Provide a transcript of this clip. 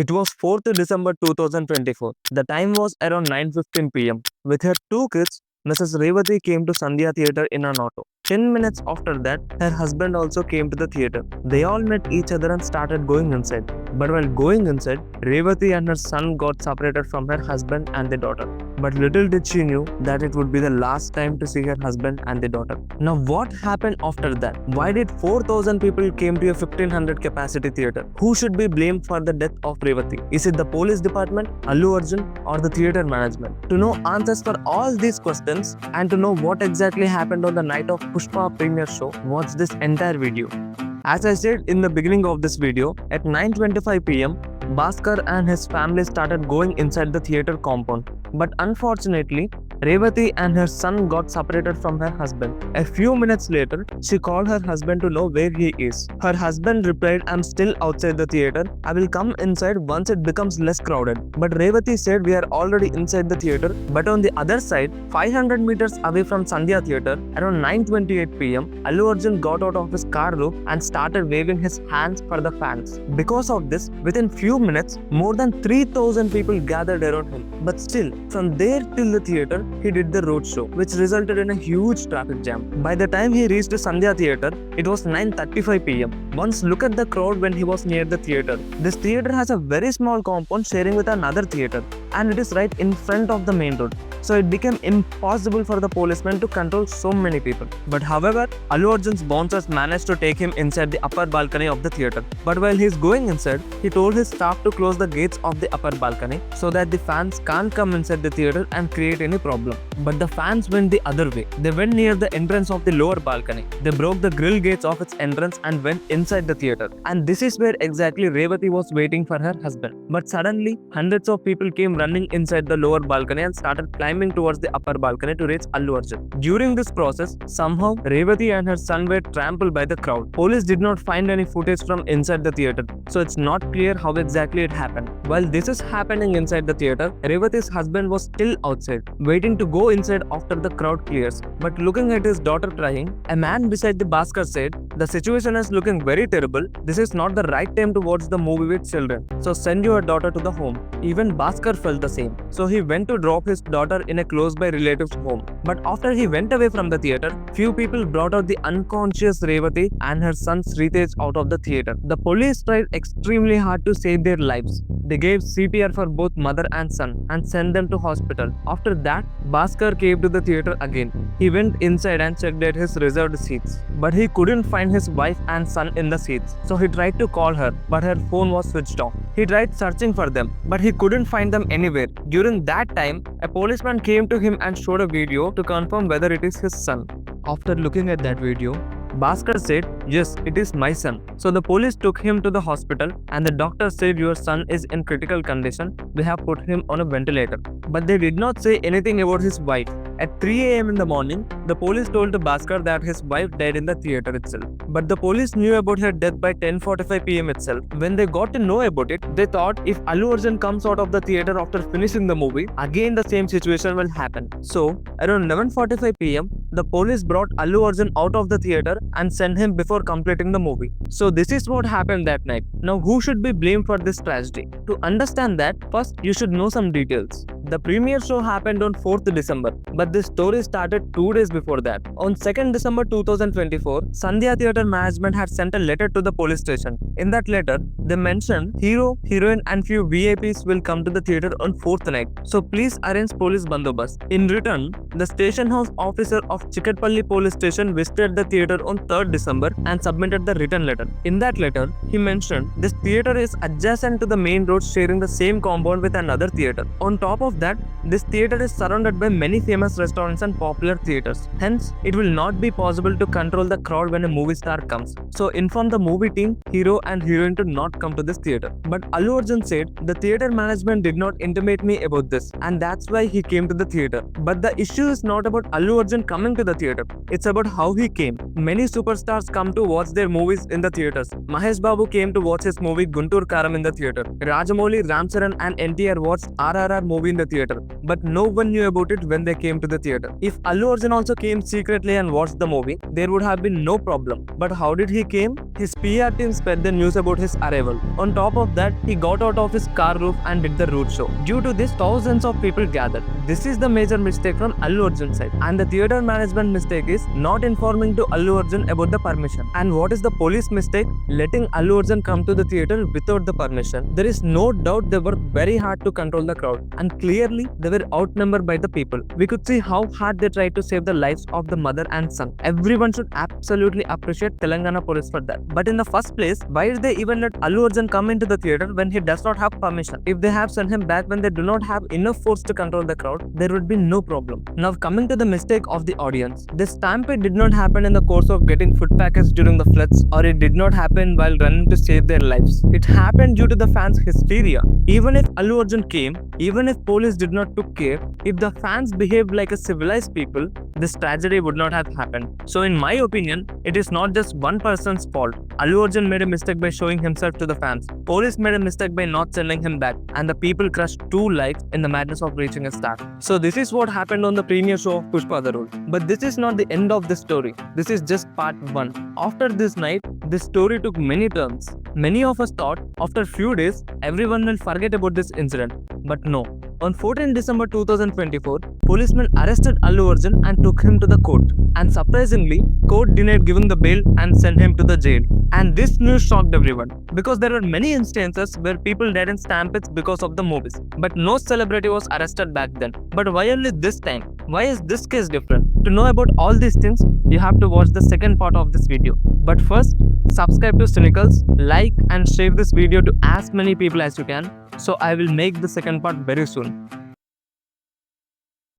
It was 4th December 2024. The time was around 9:15 pm. With her two kids, Mrs. Revathi came to Sandhya theatre in an auto. 10 minutes after that, her husband also came to the theatre. They all met each other and started going inside. But while going inside, Revathi and her son got separated from her husband and the daughter. But little did she knew that it would be the last time to see her husband and the daughter. Now what happened after that? Why did 4,000 people came to a 1500 capacity theatre? Who should be blamed for the death of Revathi? Is it the police department, Allu Arjun, or the theatre management? To know answers for all these questions and to know what exactly happened on the night of Pushpa premiere show, watch this entire video. As I said in the beginning of this video, at 9:25 pm, Bhasker and his family started going inside the theatre compound. But unfortunately, Revathi and her son got separated from her husband. A few minutes later, she called her husband to know where he is. Her husband replied, "I'm still outside the theatre. I will come inside once it becomes less crowded." But Revathi said, "We are already inside the theatre." But on the other side, 500 meters away from Sandhya theatre, around 9:28 pm, Allu Arjun got out of his car roof and started waving his hands for the fans. Because of this, within few minutes, more than 3,000 people gathered around him. But still, from there till the theatre, he did the road show, which resulted in a huge traffic jam. By the time he reached Sandhya theatre, it was 9:35 pm. Once look at the crowd when he was near the theatre. This theatre has a very small compound sharing with another theatre, and it is right in front of the main road. So it became impossible for the policemen to control so many people. But however, Allu Arjun's bouncers managed to take him inside the upper balcony of the theatre. But while he's going inside, he told his staff to close the gates of the upper balcony so that the fans can't come inside the theatre and create any problem. But the fans went the other way. They went near the entrance of the lower balcony. They broke the grill gates of its entrance and went inside the theatre. And this is where exactly Revathi was waiting for her husband. But suddenly, hundreds of people came running inside the lower balcony and started climbing towards the upper balcony to reach Allu Arjun. During this process, somehow Revathi and her son were trampled by the crowd. Police did not find any footage from inside the theatre, so it's not clear how exactly it happened. While this is happening inside the theatre, Revathi's husband was still outside, waiting to go inside after the crowd clears. But looking at his daughter crying, a man beside the Bhasker said, "The situation is looking very terrible. This is not the right time to watch the movie with children. So send your daughter to the home." Even Bhasker felt the same. So he went to drop his daughter in a close-by relative's home. But after he went away from the theatre, few people brought out the unconscious Revathi and her son Sritej out of the theatre. The police tried extremely hard to save their lives. They gave CPR for both mother and son and sent them to hospital. After that, Bhasker came to the theatre again. He went inside and checked at his reserved seats. But he couldn't find his wife and son in the seats. So he tried to call her, but her phone was switched off. He tried searching for them, but he couldn't find them anywhere. During that time, a policeman came to him and showed a video to confirm whether it is his son. After looking at that video, Bhasker said, "Yes, it is my son." So the police took him to the hospital and the doctor said, "Your son is in critical condition. We have put him on a ventilator." But they did not say anything about his wife. At 3 am in the morning, the police told Bhasker that his wife died in the theatre itself. But the police knew about her death by 10:45 pm itself. When they got to know about it, they thought if Allu Arjun comes out of the theatre after finishing the movie, again the same situation will happen. So, around 11:45 pm, the police brought Allu Arjun out of the theatre and sent him before completing the movie. So this is what happened that night. Now who should be blamed for this tragedy? To understand that, first you should know some details. The premiere show happened on 4th December, but this story started 2 days before that. On 2nd December 2024, Sandhya Theatre management had sent a letter to the police station. In that letter, they mentioned hero, heroine and few VIPs will come to the theatre on 4th night. So please arrange police bandobast. In return, the station house officer of Chikatpalli police station visited the theatre on 3rd December and submitted the written letter. In that letter, he mentioned this theatre is adjacent to the main road sharing the same compound with another theatre. On top of that, this theatre is surrounded by many famous restaurants and popular theatres. Hence, it will not be possible to control the crowd when a movie star comes. So inform the movie team, hero and heroine to not come to this theatre. But Allu Arjun said, "The theatre management did not intimate me about this and that's why he came to the theatre." But the issue is not about Allu Arjun coming to the theatre. It's about how he came. Many superstars come to watch their movies in the theatres. Mahesh Babu came to watch his movie Guntur Karam in the theatre. Rajamouli, Ram Charan and NTR watched RRR movie in the theatre, but no one knew about it when they came to the theatre. If Allu Arjun also came secretly and watched the movie, there would have been no problem. But how did he came? His PR team spread the news about his arrival. On top of that, he got out of his car roof and did the road show. Due to this, thousands of people gathered. This is the major mistake from Allu Arjun's side. And the theatre management mistake is not informing to Allu Arjun about the permission. And what is the police mistake? Letting Allu Arjun come to the theatre without the permission. There is no doubt they worked very hard to control the crowd. And clearly, they were outnumbered by the people. We could see how hard they tried to save the lives of the mother and son. Everyone should absolutely appreciate Telangana police for that. But in the first place, why did they even let Allu Arjun come into the theatre when he does not have permission? If they have sent him back when they do not have enough force to control the crowd, there would be no problem. Now coming to the mistake of the audience. This stampede did not happen in the course of getting food packets during the floods, or it did not happen while running to save their lives. It happened due to the fans' hysteria. Even if Allu Arjun came, even if police did not took care, if the fans behaved like a civilized people, this tragedy would not have happened. So in my opinion, it is not just one person's fault. Allu Arjun made a mistake by showing himself to the fans. Police made a mistake by not sending him back, and the people crushed two lives in the madness of reaching a star. So this is what happened on the premiere show of Pushpa the Road. But this is not the end of the story. This is just part 1. After this night, this story took many turns. Many of us thought after few days, everyone will forget about this incident. But no. On 14 December 2024, policemen arrested Allu Arjun and took him to the court. And surprisingly, court denied giving the bail and sent him to the jail. And this news shocked everyone, because there were many instances where people died in stampedes because of the movies. But no celebrity was arrested back then. But why only this time? Why is this case different? To know about all these things, you have to watch the second part of this video. But first, subscribe to Cinecles, like and share this video to as many people as you can. So I will make the second part very soon.